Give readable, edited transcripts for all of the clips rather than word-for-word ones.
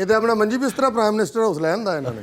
ਇਹ ਤਾਂ ਆਪਣਾ ਮੰਜੀ ਬਿਸਤਰਾ ਪ੍ਰਾਈਮ ਮਿਨਿਸਟਰ ਹਾਊਸ ਲੈ ਆਂਦਾ ਇਹਨਾਂ ਨੇ।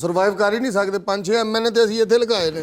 ਸਰਵਾਈਵ ਕਰ ਹੀ ਨਹੀਂ ਸਕਦੇ। 5-6 ਐਮਐਨਏ ਤੇ ਅਸੀਂ ਇੱਥੇ ਲਗਾਏ ਨੇ।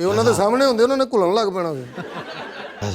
ਇਹ ਉਹਨਾਂ ਦੇ ਸਾਹਮਣੇ ਹੁੰਦੇ ਉਹਨਾਂ ਨੇ ਘੁਲਣ ਲੱਗ ਪੈਣਾ ਸੀ।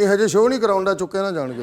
ਇਹ ਹਜੇ ਸ਼ੋਅ ਨਹੀਂ ਕਰਾਉਂਦਾ, ਚੁੱਕੇ ਨਾ ਜਾਣ ਕੇ।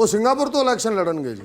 ਉਹ ਸਿੰਗਾਪੁਰ ਤੋਂ ਇਲੈਕਸ਼ਨ ਲੜਨਗੇ ਜੀ।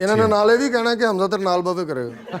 ਇਹਨਾਂ ਨੇ ਨਾਲੇ ਵੀ ਕਹਿਣਾ ਕਿ ਹਮਜ਼ਾ ਤੇਰੇ ਨਾਲ ਬਵੇ ਕਰੇਗਾ।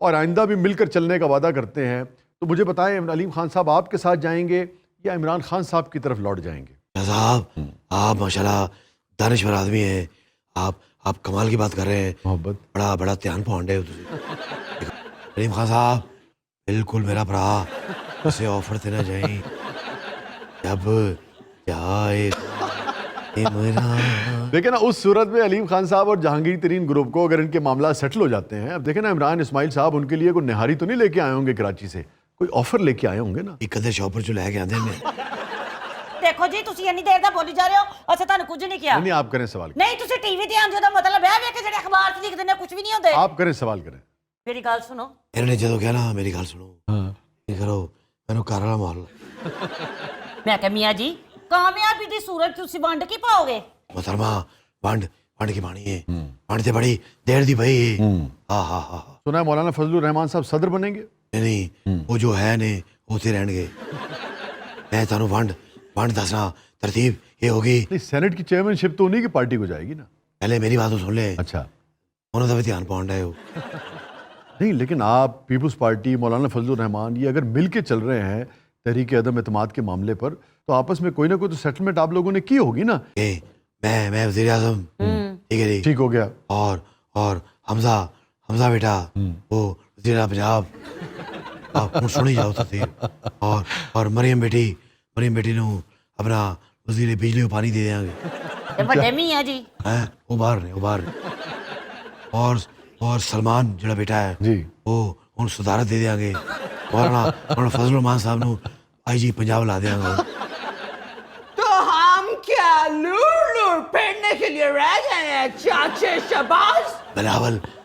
اور آئندہ بھی مل کر چلنے کا وعدہ کرتے ہیں، تو مجھے بتائیں علیم خان صاحب آپ کے ساتھ جائیں گے یا عمران خان صاحب کی طرف لوٹ جائیں گے؟ صاحب آپ ماشاءاللہ دانشور آدمی ہیں، آپ کمال کی بات کر رہے ہیں، محبت بڑا دھیان پونڈے ہو تسی۔ علیم خان صاحب بالکل میرا بھرا، اسے آفر دینا چاہیے جب جائے عمران۔ دیکھیں نا، اس صورت میں علیم خان صاحب اور جہانگیر ترین گروپ کو اگر ان کے معاملات سیٹل ہو جاتے ہیں، اب دیکھیں نا عمران اسماعیل صاحب ان کے لیے کوئی نہاری تو نہیں لے کے آئے ہوں گے کراچی سے، کوئی آفر لے کے آئے ہوں گے نا۔ ایک ادھر شاپر جو لے کے آتے ہیں۔ دیکھو جی تسی انی دیر دا بولی جا رہے ہو، اسے تانوں کچھ نہیں کیا۔ نہیں آپ کریں سوال، نہیں تسی ٹی وی تے آندے ہو دا مطلب ہے کہ جڑے اخبار تے لکھدے نے کچھ بھی نہیں ہوندے۔ آپ کریں سوال کریں۔ میری گل سنو، انہوں نے جدو کہا نا میری گل سنو، یہ کرو مینوں کر والا مال۔ میں کہ میاں جی کامیابی دی صورت تسی ونڈ کی پاؤ گے؟ محترمہ ونڈ کی بانی ہے، ونڈ تے بڑی دیر دی بھئی ہے۔ ہاں سنا ہے مولانا فضل الرحمان صاحب صدر بنیں گے؟ نہیں وہ جو ہے نے ہوتے رہن گے۔ میں تانوں ونڈ دسنا ترتیب یہ ہوگی، نہیں، سینٹ کی چیئرمین شپ تو انہی کی پارٹی کو جائے گی نا۔ پہلے میری بات تو سن لے، اچھا انہوں نے بھی دھیان پاؤنڈ ہے۔ نہیں، لیکن آپ پیپلز پارٹی مولانا فضل الرحمان یہ اگر مل کے چل رہے ہیں تحریک عدم اعتماد کے معاملے پر، تو آپس میں کوئی نہ کوئی تو سیٹلمنٹ آپ لوگوں نے کی ہوگی نا۔ میں وزیر اعظم، ٹھیک ہے جی، ٹھیک ہو گیا۔ اور حمزہ بیٹا وہ وزیر پنجاب، آپ سنی جاؤ ترتیب۔ اور مریم بیٹی نو اپنا وزیر بجلی و پانی دے دیاں گے۔ تے بڑے میاں جی وہ باہر نے۔ اور سلمان جڑا بیٹا ہے جی وہ ہن صدارت دے دیاں گے۔ اور فضل الرحمان صاحب نو آئی جی پنجاب لا دیاں گے۔ تو ہم کیا لور پھرنے کے لیے رہ گئے ہیں چاچے شہباز؟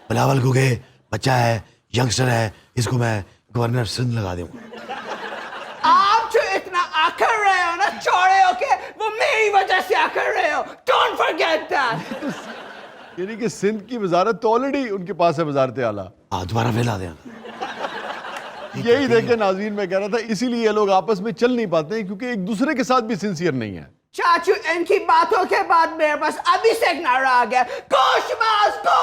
بلاول کو کہ بچہ ہے، ینگسٹر ہے، اس کو میں گورنر سندھ لگا دوں گا۔ آپ جو اتنا آکر رہے ہو نا چوڑے ہو کے، وہ میری وجہ سے آکر رہے ہو۔ Don't forget that. یعنی کہ سندھ کی وزارت تو آلریڈی ان کے پاس ہے، وزارت اعلیٰ۔ دوبارہ پھر لا دیں گا۔ یہی دیکھیں ناظرین، میں کہہ رہا تھا اسی لیے یہ لوگ آپس میں چل نہیں پاتے ہیں، کیونکہ ایک دوسرے کے ساتھ بھی سنسیئر نہیں ہے۔ چاچو ان کی باتوں کے بعد میرے پاس ابھی سے ایک نعرہ آ گیا، گوشت باز کو۔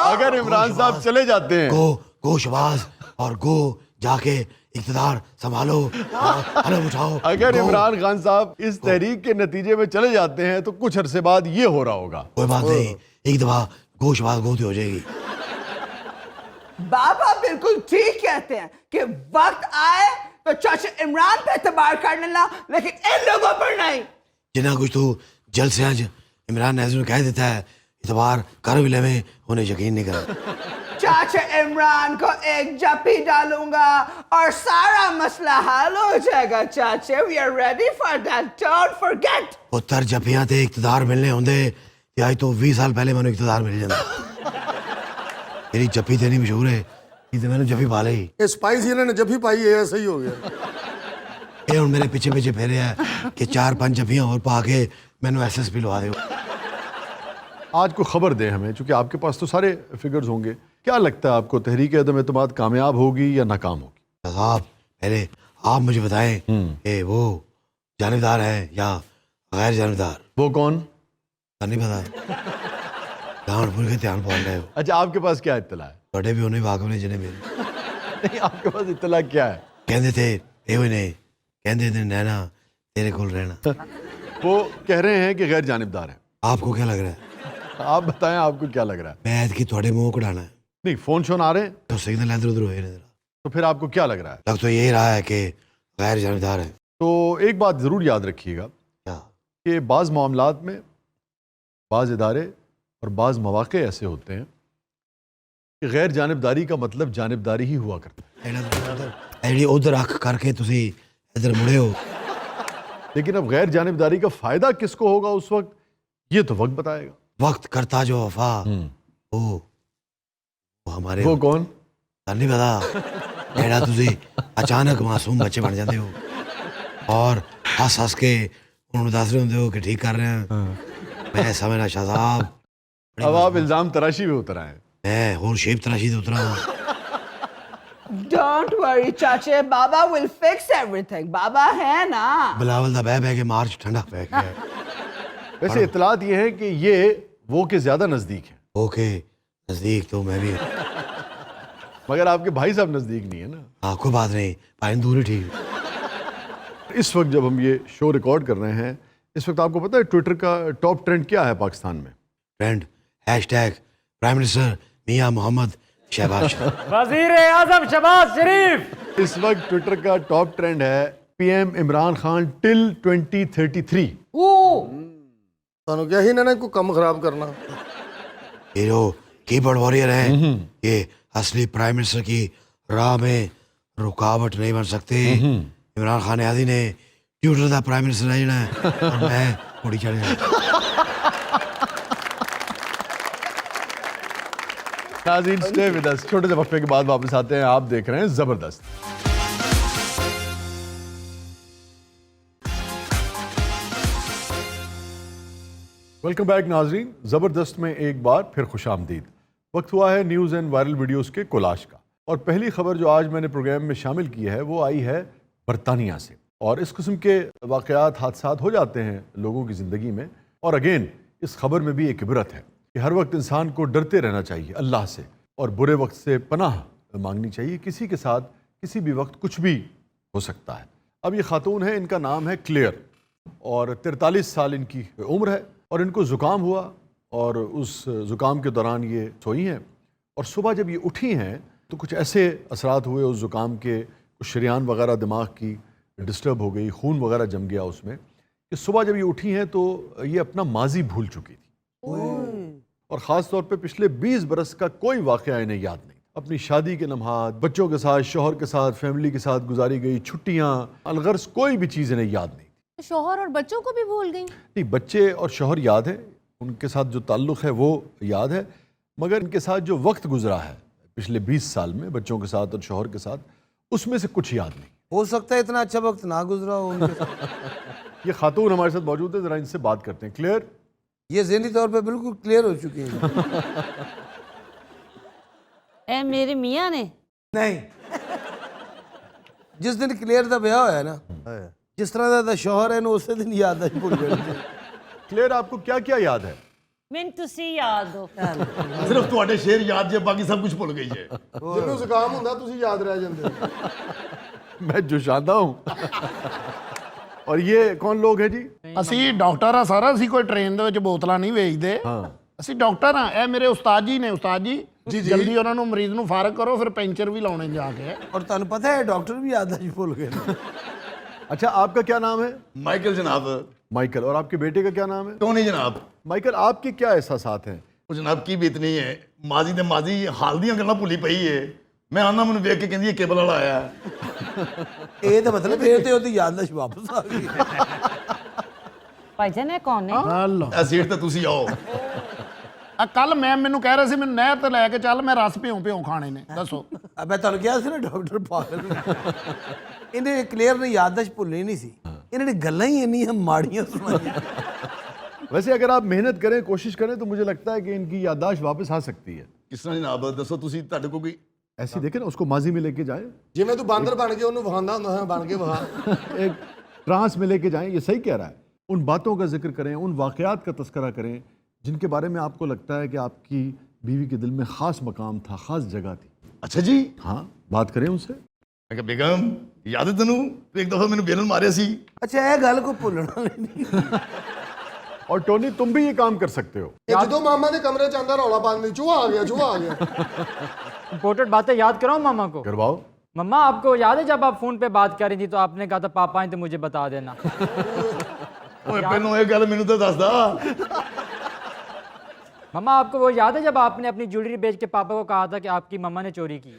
اگر عمران صاحب چلے جاتے ہیں، گو شباز اور گو جا کے اقتدار سنبھالو، حلم اٹھاؤ۔ اگر عمران خان صاحب اس تحریک کے نتیجے میں چلے جاتے ہیں تو کچھ عرصے بعد یہ ہو رہا ہوگا۔ کوئی بات نہیں، ایک دفعہ گو شباز گوتی ہو جائے گی۔ بابا بالکل ٹھیک کہتے ہیں کہ وقت آئے تو چاچا عمران پہ اعتبار کر لینا، لیکن ان لوگوں پر نہیں۔ جنہ کچھ تو جلد سے آج عمران نازم نے کہہ دیتا ہے، اعتبار کر بھی لے میں انہیں یقین نہیں کرا۔ چاچا عمران کو ایک جپی ڈالوں گا اور سارا مسئلہ حل ہو جائے گا۔ چاچا we are ready for that, don't forget۔ پتر جپیاں تے اقتدار ملنے ہوندے تے آج تو 20 سال پہلے میں اقتدار مل جاتا۔ میری جپی تے نہیں مشہور ہے، یہ تو میں نے جپی پا لئی۔ یہ سپائس انہوں نے جب ہی پائی ہے، ایسا ہی ہو گیا۔ یہ ہن میرے پیچھے پھیرے ہے کہ 4-5 جپیاں اور پا کے میں نے ایس ایس پی لوا دے۔ آج کو خبر دیں ہمیں، چونکہ آپ کے پاس تو سارے فگرز ہوں گے، کیا لگتا ہے آپ کو تحریک عدم اعتماد کامیاب ہوگی یا ناکام ہوگی؟ صاحب پہلے آپ مجھے بتائیں کہ وہ جانبدار ہے یا غیر جانبدار؟ وہ کون؟ نہیں پتا، دھیان پور کے دھیان پال رہے ہو۔ اچھا آپ کے پاس کیا اطلاع ہے؟ بڑے بھی ہونے واقف نے جنہیں میرے نہیں، آپ کے پاس اطلاع کیا ہے؟ کہندے تھے اے ہوئے نے کہندے تھے نینا تیرے کول رہنا۔ وہ کہہ رہے ہیں کہ غیر جانبدار ہیں۔ آپ کو کیا لگ رہا ہے؟ آپ بتائیں آپ کو کیا لگ رہا ہے؟ میں ایت کی تھوڑے منہ کڑانا ہے نہیں، فون شون آ رہے ہیں تو سگنل ادھر ادھر ہوئے نظر، تو پھر آپ کو کیا لگ رہا ہے؟ لگ تو یہی رہا ہے کہ غیر جانبدار ہے۔ تو ایک بات ضرور یاد رکھیے گا کیا؟ کہ بعض معاملات میں بعض ادارے اور بعض مواقع ایسے ہوتے ہیں کہ غیر جانبداری کا مطلب جانبداری ہی ہوا کرتا ہے، ایڈی ادھر اکھ کر کے تسی ادھر مڑے ہو۔ لیکن اب غیر جانبداری کا فائدہ کس کو ہوگا اس وقت، یہ تو وقت بتائے گا۔ وقت کرتا جو وفا وہ ہمارے وہ کون؟ نہیں پتا، ایڈا تسی اچانک معصوم بچے بن جاتے ہو اور ہس ہس کے انہوں دس رہے ہوندے ہو کہ ٹھیک کر رہے ہیں۔ میں سمجھنا شاہ صاحب اب آپ الزام تراشی میں اتر آئے۔ میں ہور شیپ تراشی سے اترا ہوں۔ Don't worry چاچے، بابا will fix everything۔ بابا ہے نا۔ بلاول دا بہ کے مارچ ٹھنڈا پہ گیا۔ ویسے اطلاعات یہ ہے کہ یہ وہ کے زیادہ نزدیک ہیں، اوکے نزدیک تو میں بھی، مگر آپ کے بھائی صاحب نزدیک نہیں ہے نا. ہاں کوئی بات نہیں، پائن دور ہی ٹھیک. اس وقت جب ہم یہ شو ریکارڈ کر رہے ہیں، اس وقت آپ کو پتہ ہے ٹویٹر کا ٹاپ ٹرینڈ کیا ہے پاکستان میں؟ ٹرینڈ #، پرائم منسٹر میاں محمد شہباز شریف. وزیر اعظم شہباز شریف. اس وقت ٹویٹر کا ٹاپ ٹرینڈ ہے پی ایم عمران خان ٹل 2033. سانو کیا ہی انہوں نے کوئی کم خراب کرنا. یہ جو کی بورڈ وارئر ہیں یہ اصلی پرائم منسٹر کی راہ میں رکاوٹ نہیں بن سکتے. عمران خان عادی نے ٹویٹر دا پرائم منسٹر ہے جڑا اور میں پوڑی چڑھ گیا. ناظرین اسٹے ود اس، چھوٹے سے وقفے کے بعد واپس آتے ہیں. آپ دیکھ رہے ہیں زبردست. ویلکم بیک ناظرین. زبردست میں ایک بار پھر خوش آمدید. وقت ہوا ہے نیوز اینڈ وائرل ویڈیوز کے کولاش کا، اور پہلی خبر جو آج میں نے پروگرام میں شامل کی ہے وہ آئی ہے برطانیہ سے. اور اس قسم کے واقعات، حادثات ہو جاتے ہیں لوگوں کی زندگی میں، اور اگین اس خبر میں بھی ایک عبرت ہے کہ ہر وقت انسان کو ڈرتے رہنا چاہیے اللہ سے، اور برے وقت سے پناہ مانگنی چاہیے. کسی کے ساتھ کسی بھی وقت کچھ بھی ہو سکتا ہے. اب یہ خاتون ہے، ان کا نام ہے کلیئر، اور 43 سال ان کی عمر ہے، اور ان کو زکام ہوا، اور اس زکام کے دوران یہ سوئی ہیں، اور صبح جب یہ اٹھی ہیں تو کچھ ایسے اثرات ہوئے اس زکام کے، کچھ شریان وغیرہ دماغ کی ڈسٹرب ہو گئی، خون وغیرہ جم گیا اس میں، کہ صبح جب یہ اٹھی ہیں تو یہ اپنا ماضی بھول چکی تھی، اور خاص طور پہ پچھلے 20 برس کا کوئی واقعہ انہیں یاد نہیں. اپنی شادی کے لمحات، بچوں کے ساتھ، شوہر کے ساتھ، فیملی کے ساتھ گزاری گئی چھٹیاں، الغرض کوئی بھی چیز انہیں یاد نہیں. شوہر اور بچوں کو بھی بھول گئی؟ نہیں، بچے اور شوہر یاد ہے، ان کے ساتھ جو تعلق ہے وہ یاد ہے، مگر ان کے ساتھ جو وقت گزرا ہے پچھلے 20 سال میں بچوں کے ساتھ اور شوہر کے ساتھ، اس میں سے کچھ یاد نہیں. ہو سکتا ہے اتنا اچھا وقت نہ گزرا ہو ان کے ساتھ. یہ خاتون ہمارے ساتھ موجود ہے، ذرا ان سے بات کرتے ہیں. کلیئر، یہ ذہنی طور پہ بالکل کلیئر ہو چکی ہیں. اے میرے میاں نے نہیں، جس دن کلیئر دا بیاہ ہوا ہے نا، جس طرح دا شوہر ہے نا اسی دن یاد ہے بھول گئے. کلیئر آپ کو کیا کیا یاد ہے؟ مین تسی یاد ہو. صرف تواڈے شعر یاد جے، باقی سب کچھ بھول گئی جے. جنوں زکام ہوندا تسی یاد رہ جاندے. میں جوشاندہ ہوں. اور یہ کون لوگ ہیں جی؟ اسی ڈاکٹر ہاں سارا، اسی کوئی ٹرین دے وچ بوتلاں نہیں ویچدے. اسی ڈاکٹر ہاں. اے میرے استاد جی نے. استاد جی جلدی انہاں نوں مریض نوں فارغ کرو، پھر پینچر بھی لاؤنے جا کے. اور تانوں پتہ ہے ڈاکٹر بھی یاد ہے بھول گئے. اچھا، آپ کا کیا نام ہے؟ مائیکل جناب. مائیکل. اور آپ کے بیٹے کا کیا نام ہے؟ ٹونی جناب. مائیکل، آپ کے کیا احساسات ہیں؟ وہ جناب کی بیت نہیں ہے، ماضی دے ماضی حال دیاں گلاں بھولی پئی ہے. میں آنا منوں ویکھ کے کہندی ہے کیبل والا آیا. اے تے مطلب پھر تے اودی یادداشت واپس آ گئی. بھائی جان یہ کون ہے؟ اللہ، اے سیٹ تے تسی آؤ. کل میں مینوں کہہ رہے سی مینوں نہر تے لے کے چل، میں رس پیوں کھانے نے. دسو میں تانوں کہیا سی نا ڈاکٹر پاگل. انہیں کلیئر نے یادداشت بھولنی نہیں سی، انہوں نے گلاں ہی انہی ماڑیاں سنائیاں. ویسے اگر آپ محنت کریں، کوشش کریں تو مجھے لگتا ہے کہ ان کی یادداشت واپس آ سکتی ہے. کس طرح جناب دسو تسی تہاڈے کو کوئی ایسی دیکھیں نا، اس کو ماضی میں لے کے جائیں، جی میں تو باندر بن کے انہوں وہاندہ ہوندا ہے، بن کے وہاں ایک ٹرانس میں لے کے جائیں. یہ صحیح کہہ رہا ہے. ان باتوں کا ذکر کریں، ان واقعات کا تذکرہ کریں جن کے بارے میں آپ کو لگتا ہے کہ آپ کی بیوی کے دل میں خاص مقام تھا، خاص جگہ تھی. اچھا جی. ہاں، بات کریں ان سے. میں کہ بیگم یاد ہے تینوں ایک دفعہ مینوں بیلن ماریا سی. اچھا اے گل کو بھولنا نہیں. اور ٹونی، تم بھی یہ کام کر سکتے ہو. جدو ماما نے کمرے چ اندر رولا پاندی چوہا آ گیا، چوہا آ گیا. امپورٹنٹ باتیں یاد کراؤں ماما کو؟ کرواؤ. مما آپ کو یاد ہے جب آپ فون پہ بات کر رہی تھی تو آپ نے کہا تھا پاپا آئیں تو مجھے بتا دینا. اوے پہلو یہ گل مینوں تے دس دا. مما آپ کو وہ یاد ہے جب آپ نے اپنی جویلری بیچ کے پاپا کو کہا تھا کہ آپ کی مما نے چوری کی؟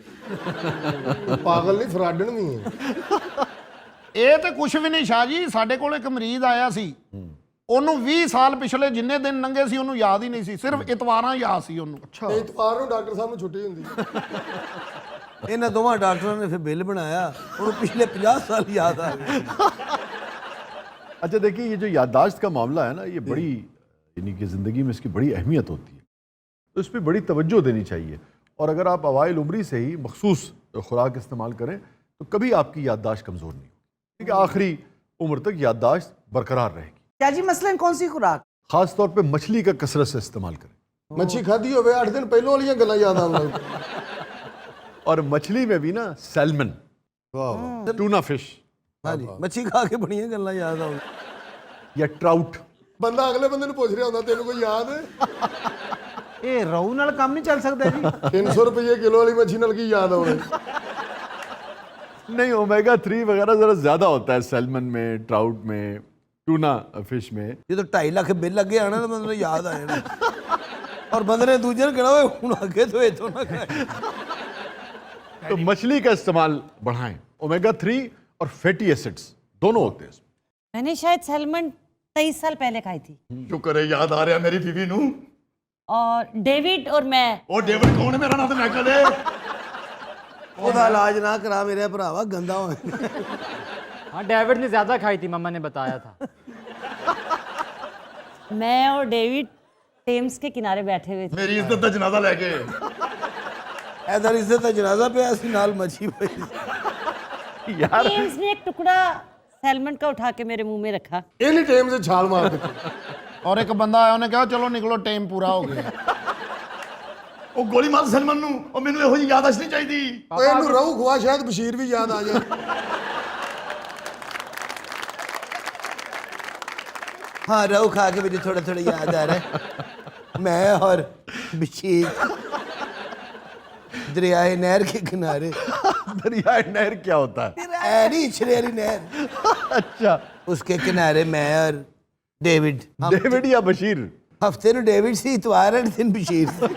پاگل نہیں، فراڈن بھی ہے. ਇਹ ਤੇ ਕੁਛ ਵੀ ਨਹੀਂ ਸ਼ਾਹ ਜੀ. ਸਾਡੇ ਕੋਲ ਇੱਕ ਮਰੀਜ਼ ਆਇਆ ਸੀ, ਉਹਨੂੰ 20 ਸਾਲ ਪਿਛਲੇ ਜਿੰਨੇ ਦਿਨ ਲੰਘੇ ਸੀ ਉਹਨੂੰ ਯਾਦ ਹੀ ਨਹੀਂ ਸੀ, ਸਿਰਫ ਇਤਵਾਰਾਂ ਯਾਦ ਸੀ ਉਹਨੂੰ. ਇਤਵਾਰ ਨੂੰ ਡਾਕਟਰ ਸਾਹਿਬ ਨੂੰ ਛੁੱਟੀ ਹੁੰਦੀ. ਇਹਨਾਂ ਦੋਵਾਂ ਡਾਕਟਰਾਂ ਨੇ ਫਿਰ ਬਿੱਲ ਬਣਾਇਆ, ਉਹਨੂੰ ਪਿਛਲੇ 50 ਸਾਲ ਯਾਦ ਆ ਗਏ. اچھا دیکھیے، یہ جو یادداشت کا معاملہ ہے نا، یہ بڑی یعنی کہ زندگی میں اس کی بڑی اہمیت ہوتی ہے، تو اس پہ بڑی توجہ دینی چاہیے. اور اگر آپ اوائل عمری سے ہی مخصوص خوراک استعمال کریں تو کبھی آپ کی یادداشت کمزور نہیں ہوگی، کیونکہ آخری عمر تک یادداشت برقرار رہے گی. کیا جی مثلاً کون سی خوراک؟ خاص طور پہ مچھلی کا کثرت سے استعمال کریں. مچھی کھادی ہوئے 8 دن پہلوں والی گلاں یاد آن لگ اور مچھلی میں بھی نا سیلمن, ٹونا فش ہاں جی مچھی کھا کے بڑیاں گلاں یاد آن یا ٹراؤٹ. بندہ اگلے بندے نوں پوچھ رہا ہوندا تینوں کوئی یاد ہے اے رو نال کام نہیں چل سکتا جی. 300 روپے کلو والی مچھی نال کی یاد آوے نہیں, اومیگا 3 وغیرہ ذرا زیادہ ہوتا ہے سیلمن میں, ٹراؤٹ میں, ٹونا فش میں. یہ تو 2.5 لاکھ بل لگے آنا تو بندے یاد آئے نا اور بندے نے دوجے نے کہنا ہوئے ہوں آگے تو ایتھوں نہ کھائے. تو مچھلی کا استعمال بڑھائیں. اومیگا 3 اور فیٹی ایسڈز دونوں ہوتے ہیں اس میں. میں نے شاید سیلمن 23 سال پہلے کھائی تھی. شکر ہے یاد آ رہا میری بیوی نو. اور ڈیوڈ اور میں. او ڈیوڈ کون ہے میرا نام تو میں کدے وہ علاج نہ کرا میرے بھراوا گندا ہوئے. ہاں ڈیوڈ نے زیادہ کھائی تھی, مما نے بتایا تھا. میں اور ڈیوڈ ٹیمز کے کنارے بیٹھے ہوئے تھے. میری عزت کا جنازہ لے کے ادھر عزت کا جنازہ پہ اسی نال مچھی پئی. ٹیمز نے ایک ٹکڑا سیلمن کا اٹھا کے میرے منہ میں رکھا. یہ نہیں ٹائم سے چھال مار دے. اور ایک بندہ آیا, انہیں کہا چلو نکلو ٹائم پورا ہو گیا. او گولی مار سلمان نو, او مینوں ਇਹੋ ਜਿਹੀ ਯਾਦਾਸ਼ਤ ਨਹੀਂ ਚਾਹੀਦੀ. اوے ਇਹਨੂੰ ਰਹੂ ਖਵਾ ਸ਼ਾਇਦ ਬਸ਼ੀਰ ਵੀ ਯਾਦ ਆ ਜਾਏ. ہاں رو کھا کے مجھے تھوڑا تھوڑا یاد آ رہا ہے میں اور بشیر دریائے نہر کے کنارے. دریائے نہر کیا ہوتا ہے؟ اے نہیں چھڑے والی نہر, اچھا, اس کے کنارے میں اور ڈیوڈ. ڈیوڈ یا بشیر؟ ہفتے نو ڈیوڈ سی, اتوار دن بشیر سی.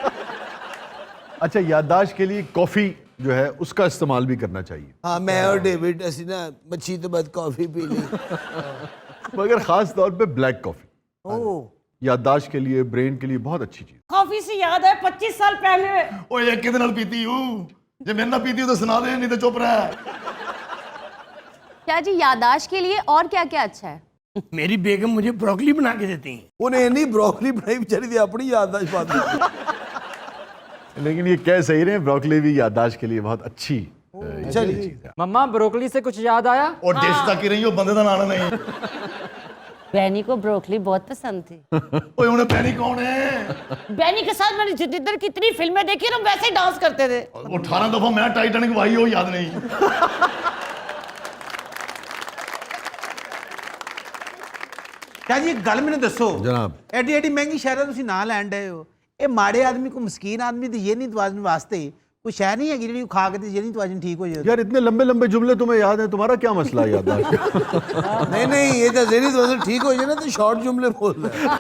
اچھا, یادداشت کے لیے کافی جو ہے اس کا استعمال بھی کرنا چاہیے. ہاں میں اور ڈیوڈ اسی نا مچھی تو بعد کافی پی لی. مگر خاص طور پہ بلیک کافی یادداشت کے لیے, برین کے لیے بہت اچھی چیز. کافی سے یاد ہے 25 سال پہلے. او یہ کدے نال پیتی ہوں, جے میں نہ پیتی ہوں تو سنا دے, نہیں تو چپ رہ. کیا جی یادداشت کے لیے اور کیا کیا اچھا ہے؟ میری بیگم مجھے بروکلی بنا کے دیتی ہیں. انہیں نہیں بروکلی بنائی بیچاری تھی اپنی یادداشت بات. لیکن یہ کہہ صحیح رہے ہیں, بروکلی بھی یادداشت کے لیے بہت اچھی چیز ہے. مما بروکلی سے کچھ یاد آیا؟ اور ڈش تک ہی رہی ہو, بندے دا نام نہیں. بینی کو بروکلی بہت پسند تھی. اوے انہیں پہنی کون ہے؟ بینی کے ساتھ میں نے جدر کتنی فلمیں دیکھی اور ہم ویسے ہی ڈانس کرتے تھے. 18 دفعہ میں ٹائٹینک وائی ہو, یاد نہیں. کیا جی ایک گل میں دسو جناب, ایڈی ایڈی مہنگی شہر تسی نہ لین ڈے ہو, یہ ماڑے آدمی کو مسکین آدمی دی یہ نہیں توازن واسطے کوئی شے نہیں ہے جی کھا کے یہ نہیں توازن ٹھیک ہو جائے. یار اتنے لمبے لمبے جملے تمہیں یاد ہیں, تمہارا کیا مسئلہ ہے یادداشت کا؟ نہیں یہ تو ذہنی توازن ٹھیک ہو جائے نا تو شارٹ جملے بول رہے ہیں.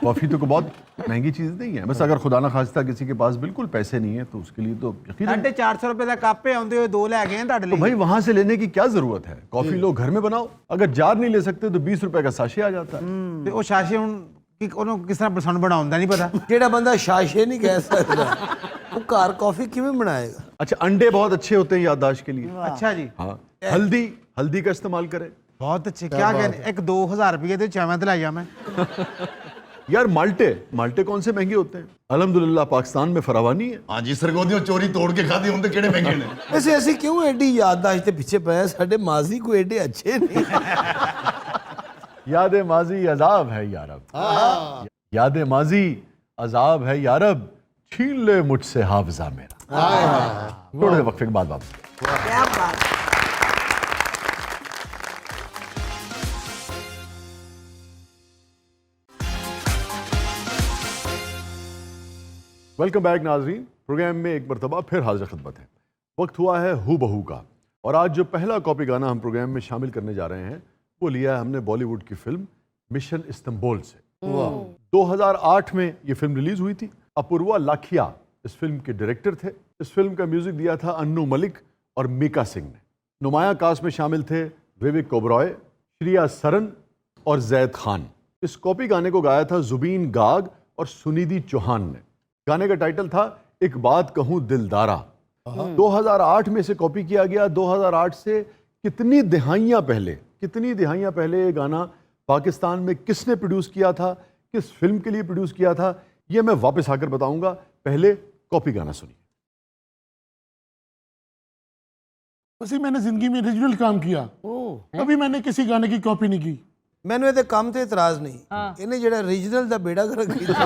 کافی تو بہت مہنگی چیز نہیں ہے, بس اگر خدا نہ خواستہ کسی کے پاس بالکل پیسے نہیں ہیں تو اس کے لیے تو یقیناً 450 روپے کا کپ ہے, آندے ہوئے 2 لے گئے ہیں تہاڈے تو لئی. بھائی وہاں سے لینے کی کیا ضرورت ہے؟ کافی لوگ گھر میں بناؤ. اگر جار نہیں لے سکتے تو 20 روپے کا ساشے آ جاتا ہے. تے او شاشے ہن انہوں کس طرح پرسنٹ بناوندا نہیں پتا. جیڑا بندہ شاشے نہیں کہہ سکتا وہ کار کافی کیویں بنائے گا؟ اچھا, انڈے بہت اچھے ہوتے ہیں یادداشت کے لیے. اچھا جی, ہاں, ہلدی کا استعمال کریں. بہت اچھے. کیا کہنے ایک 2000 روپے دے چاویں تے لایا میں. یار مالٹے کون سے مہنگے ہوتے ہیں؟ الحمدللہ پاکستان میں فراوانی ہے. ہاں جی, سرگودیوں چوری توڑ کے کھادی ہوں تے کیڑے مہنگے نے. ایسے ایسے کیوں ایڈی یادداشت کے پیچھے پے ہیں؟ ساڈے ماضی کو ایڈے اچھے نہیں. یاد ماضی عذاب ہے یارب, یاد ماضی عذاب ہے یارب, چھین لے مجھ سے حافظہ میرا. تھوڑے سے وقفے کے بعد واپس. کیا بات. ویلکم بیک ناظرین, پروگرام میں ایک مرتبہ پھر حاضر خدمت ہے. وقت ہوا ہے ہو بہو کا, اور آج جو پہلا کاپی گانا ہم پروگرام میں شامل کرنے جا رہے ہیں وہ لیا ہے ہم نے بالی ووڈ کی فلم مشن استنبول سے. 2008 میں یہ فلم ریلیز ہوئی تھی. اپوروا لاکھیا اس فلم کے ڈائریکٹر تھے. اس فلم کا میوزک دیا تھا انو ملک اور میکا سنگھ نے. نمایاں کاسٹ میں شامل تھے ویوک اوبرائے, شریا سرن اور زید خان. اس کاپی گانے کو گایا تھا زبین گاگ اور سنیدی چوہان نے. گانے کا ٹائٹل تھا ایک بات کہوں دلدارا. 2008 میں سے کاپی کیا گیا. 2008 سے کتنی دہائیاں پہلے یہ گانا پاکستان میں کس نے پروڈیوس کیا تھا, کس فلم کے لیے پروڈیوس کیا تھا, یہ میں واپس آ کر بتاؤں گا. پہلے کاپی گانا سنیے. ویسے میں نے زندگی میں ریجنل کام کیا, کبھی میں نے کسی گانے کی کاپی نہیں کی. ਮੈਨੂੰ ਇਹਦੇ ਕੰਮ ਤੇ ਇਤਰਾਜ਼ ਨਹੀਂ, ਇਹਨੇ ਜਿਹੜਾ ਰੀਜਨਲ ਦਾ ਬੇੜਾ ਗਰਕ ਕੀਤਾ।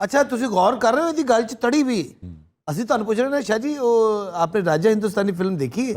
ਅੱਛਾ ਤੁਸੀਂ ਗੌਰ ਕਰ ਰਹੇ ਹੋ ਇਹਦੀ ਗੱਲ 'ਚ ਤੜੀ ਵੀ। ਅਸੀਂ ਤੁਹਾਨੂੰ ਪੁੱਛ ਰਹੇ ਨੇ ਸ਼ਾਹ ਜੀ ਉਹ ਆਪਨੇ ਰਾਜਾ ਹਿੰਦੁਸਤਾਨੀ ਫਿਲਮ ਦੇਖੀ ਹੈ?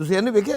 ਤੁਸੀਂ ਇਹਨੇ ਵੇਖਿਆ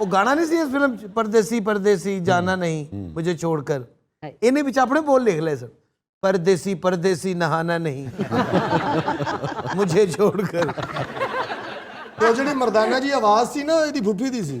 ਉਹ ਗਾਣਾ ਨਹੀਂ ਸੀ ਇਸ ਫਿਲਮ 'ਚ, ਪਰਦੇਸੀ ਪਰਦੇਸੀ ਜਾਣਾ ਨਹੀਂ ਮੁਝੇ ਛੋੜ ਕਰ, ਇਹਨੇ ਵਿੱਚ ਆਪਣੇ ਬੋਲ ਲਿਖ ਲਏ ਸਨ, ਪਰਦੇਸੀ ਪਰਦੇਸੀ ਨਹਾਣਾ ਨਹੀਂ ਮੁਝੇ ਛੋੜ ਕਰ। ਤੇ ਜਿਹੜੀ ਮਰਦਾਨਾ ਜੀ ਆਵਾਜ਼ ਸੀ ਨਾ ਇਹਦੀ ਫੁੱਫੀ ਦੀ ਸੀ।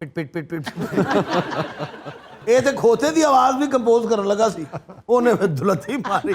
ਪਿਟ ਪਿਟ ਪਿਟ ਪਿਟ ਇਹ ਤੇ ਖੋਤੇ ਦੀ ਆਵਾਜ਼ ਵੀ ਕੰਪੋਜ਼ ਕਰਨ ਲੱਗਾ ਸੀ, ਉਹਨੇ ਫਿਰ ਦੁਲੱਤੀ ਮਾਰੀ।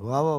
ਵਾਹ ਵਾਹ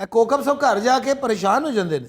ਇਹ ਕੋਕਬ ਸਭ ਘਰ ਜਾ ਕੇ ਪਰੇਸ਼ਾਨ ਹੋ ਜਾਂਦੇ ਨੇ।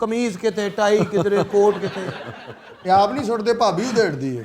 ਕਮੀਜ਼ ਕਿਤੇ, ਟਾਈ ਕਿਧਰੇ, ਕੋਟ ਕਿਤੇ। ਇਹ ਆਪ ਨਹੀਂ ਛੁੱਟਦੇ, ਭਾਬੀ ਉਧੇੜਦੀ ਹੈ।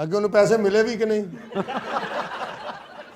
ਅੱਗੇ ਉਹਨੂੰ ਪੈਸੇ ਮਿਲੇ ਵੀ ਕਿ ਨਹੀਂ?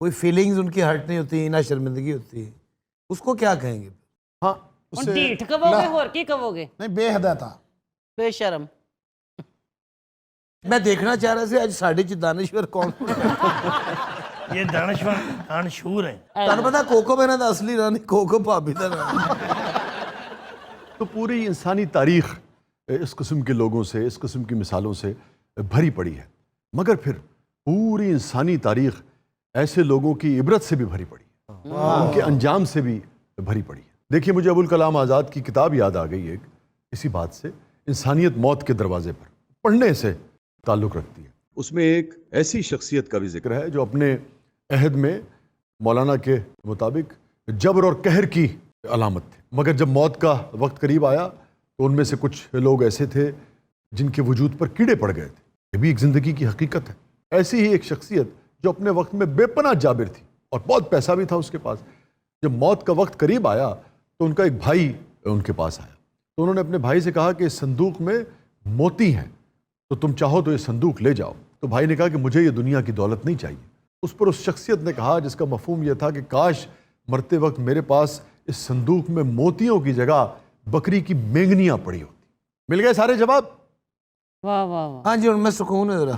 کوئی فیلنگز ان کی ہرٹ نہیں ہوتی, نہ شرمندگی ہوتی, اس کو کیا کہیں گے؟ ہاں ਹੁਣ ਢੀਠ ਕਹੋਗੇ ਹੋਰ ਕੀ ਕਹੋਗੇ ਨਹੀਂ ਬੇਹਦਾ ਤਾਂ ਬੇਸ਼ਰਮ میں دیکھنا چاہ رہا سی اج ساڈے چ دانشور کون یہ دانشور دانشور ہیں. تانوں پتہ کوکو میرا دا اصلی نام نہیں, کوکو بھابی دا نام. تو پوری انسانی تاریخ اس قسم کے لوگوں سے, اس قسم کی مثالوں سے بھری پڑی ہے, مگر پھر پوری انسانی تاریخ ایسے لوگوں کی عبرت سے بھی بھری پڑی ہے, ان کے انجام سے بھی بھری پڑی ہے. دیکھیے مجھے ابوالکلام آزاد کی کتاب یاد آ گئی ایک اسی بات سے, انسانیت موت کے دروازے پر, پڑھنے سے تعلق رکھتی ہے. اس میں ایک ایسی شخصیت کا بھی ذکر ہے جو اپنے عہد میں مولانا کے مطابق جبر اور قہر کی علامت تھے, مگر جب موت کا وقت قریب آیا تو ان میں سے کچھ لوگ ایسے تھے جن کے وجود پر کیڑے پڑ گئے تھے. یہ بھی ایک زندگی کی حقیقت ہے. ایسی ہی ایک شخصیت جو اپنے وقت میں بے پناہ جابر تھی اور بہت پیسہ بھی تھا اس کے پاس, جب موت کا وقت قریب آیا تو ان کا ایک بھائی ان کے پاس آیا, تو انہوں نے اپنے بھائی سے کہا کہ اس صندوق میں موتی ہیں, تو تم چاہو تو یہ صندوق لے جاؤ. تو بھائی نے کہا کہ مجھے یہ دنیا کی دولت نہیں چاہیے. اس پر اس شخصیت نے کہا جس کا مفہوم یہ تھا کہ کاش مرتے وقت میرے پاس اس صندوق میں موتیوں کی جگہ بکری کی مینگنیاں پڑی ہوتی. مل گئے سارے جواب؟ واہ واہ واہ. ہاں جی ہن میں سکون ہے ذرا.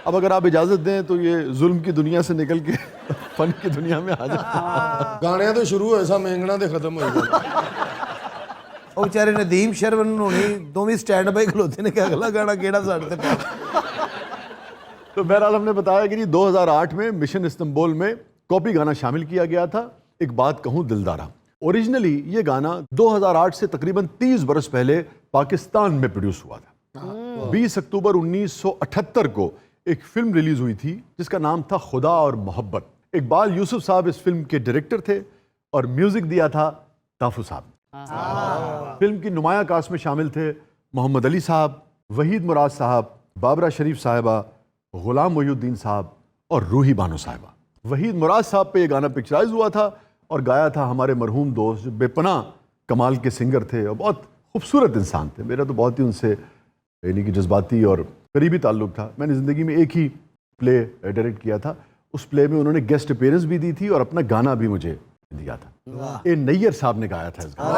اب اگر آپ اجازت دیں تو یہ ظلم کی دنیا سے نکل کے فن کی دنیا میں آ جائے. ਗਾਣਿਆਂ ਤੋਂ ਸ਼ੁਰੂ ਹੋਏ ਸਾ ਮੇਂਗਣਾ ਦੇ ਖਤਮ ਹੋਏ ਗਏ. ਉਹ ਵਿਚਾਰੇ ਨਦੀਮ ਸ਼ਰਵਨ ਹੋਣੀ ਦੋਵੇਂ ਸਟੈਂਡ ਬਾਈ ਖਲੋਤੇ ਨੇ ਕਿ ਅਗਲਾ ਗਾਣਾ ਕਿਹੜਾ ਸਾਡੇ ਤੇ ਪਾਓ. تو بہرحال ہم نے بتایا کہ 2008 میں مشن استنبول میں کاپی گانا شامل کیا گیا تھا, ایک بات کہوں دلدارا. اوریجنلی یہ گانا 2008 سے تقریباً 30 برس پہلے پاکستان میں پروڈیوس ہوا تھا. 20 اکتوبر 1978 کو ایک فلم ریلیز ہوئی تھی جس کا نام تھا خدا اور محبت. اقبال یوسف صاحب اس فلم کے ڈائریکٹر تھے اور میوزک دیا تھا تافو صاحب. فلم کی نمایاں کاسٹ میں شامل تھے محمد علی صاحب, وحید مراد صاحب, بابرہ شریف صاحبہ, غلام محی الدین صاحب اور روحی بانو صاحبہ. وحید مراد صاحب پہ یہ گانا پکچرائز ہوا تھا اور گایا تھا ہمارے مرحوم دوست جو بے پناہ کمال کے سنگر تھے اور بہت خوبصورت انسان تھے. میرا تو بہت ہی ان سے یعنی کہ جذباتی اور قریبی تعلق تھا. میں نے زندگی میں ایک ہی پلے ڈائریکٹ کیا تھا, اس پلے میں انہوں نے گیسٹ اپیئرنس بھی دی تھی اور اپنا گانا بھی مجھے دیا تھا. اے نیئر صاحب نے گایا تھا اس گانا.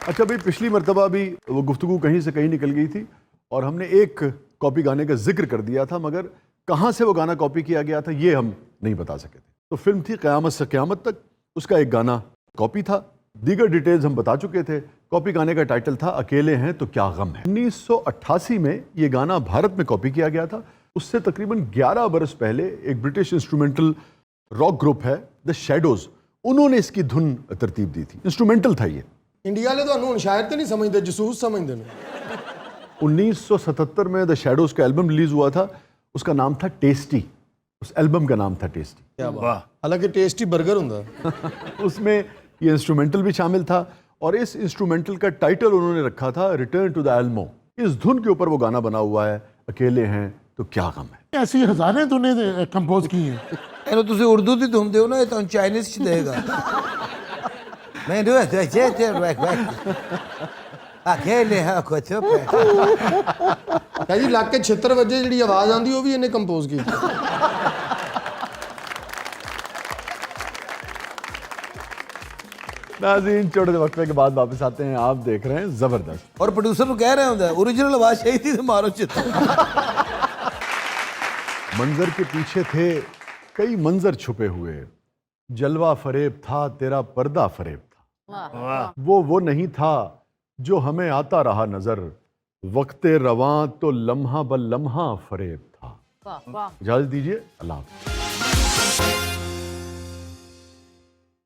اچھا بھائی, پچھلی مرتبہ بھی وہ گفتگو کہیں سے کہیں نکل گئی تھی اور ہم نے ایک کاپی گانے کا ذکر کر دیا تھا, مگر کہاں سے وہ گانا کاپی کیا گیا تھا یہ ہم نہیں بتا سکے تھے. تو فلم تھی قیامت سے قیامت تک, اس کا ایک گانا کاپی تھا, دیگر ڈیٹیلز ہم بتا چکے تھے. کاپی گانے کا ٹائٹل تھا اکیلے ہیں تو کیا غم ہے. 1988 میں یہ گانا بھارت میں کاپی کیا گیا تھا. اس سے تقریباً 11 برس پہلے ایک برٹش انسٹرومنٹل راک گروپ ہے دا شیڈوز, انہوں نے اس کی دھن ترتیب دی تھی. انسٹرومنٹل تھا یہ. ਇੰਡੀਆ ਵਾਲੇ ਤੁਹਾਨੂੰ ਹੁਣ ਸ਼ਾਇਰ ਤੇ ਨਹੀਂ ਸਮਝਦੇ, ਜਸੂਸ ਸਮਝਦੇ ਨੇ. 1977 میں دا شیڈوز کا البم ریلیز ہوا تھا, اس کا نام تھا ٹیسٹی. اس البم کا نام تھا ٹیسٹی. واہ, ਹਾਲਾਂਕਿ ਟੇਸਟੀ 버ਗਰ ਹੁੰਦਾ. اس میں یہ انسٹرومنٹل بھی شامل تھا اور اس انسٹرومنٹل کا ٹائٹل انہوں نے رکھا تھا ریٹرن ٹو دا ایلمو. اس دھن کے اوپر وہ گانا بنا ہوا ہے اکیلے ہیں تو کیا غم ہے. ਐਸੀ ਹਜ਼ਾਰਾਂ ਤੋਂ ਨੇ ਕੰਪੋਜ਼ ਕੀ ਹੈ. ਇਹਨੂੰ ਤੁਸੀਂ ਉਰਦੂ ਦੀ ਧੁਨ ਦਿਓ ਨਾ, ਇਹ ਤੁਹਾਨੂੰ ਚਾਈਨੀਜ਼ ਚ ਦੇਗਾ. ਮੈਂ ਦੋ ਅਕੇਲੇ ਹਾਂ ਕੋ ਚੁੱਪ. ਕਹ ਜੀ ਲੱਕ ਕੇ 76 ਵਜੇ ਜਿਹੜੀ ਆਵਾਜ਼ ਆਉਂਦੀ ਉਹ ਵੀ ਇਹਨੇ ਕੰਪੋਜ਼ ਕੀਤੀ. ناظرین چھوٹے سے وقفے کے بعد واپس آتے ہیں, آپ دیکھ رہے ہیں زبردست. اور پروڈیوسر کو کہہ رہے ہوتا ہے اوریجنل آواز چاہیے تھی تو مارو چت. منظر کے پیچھے تھے کئی منظر چھپے ہوئے, جلوہ فریب تھا تیرا پردہ فریب تھا, وہ نہیں تھا جو ہمیں آتا رہا نظر, وقت رواں تو لمحہ بل لمحہ فریب تھا. اجازت دیجیے, اللہ حافظ.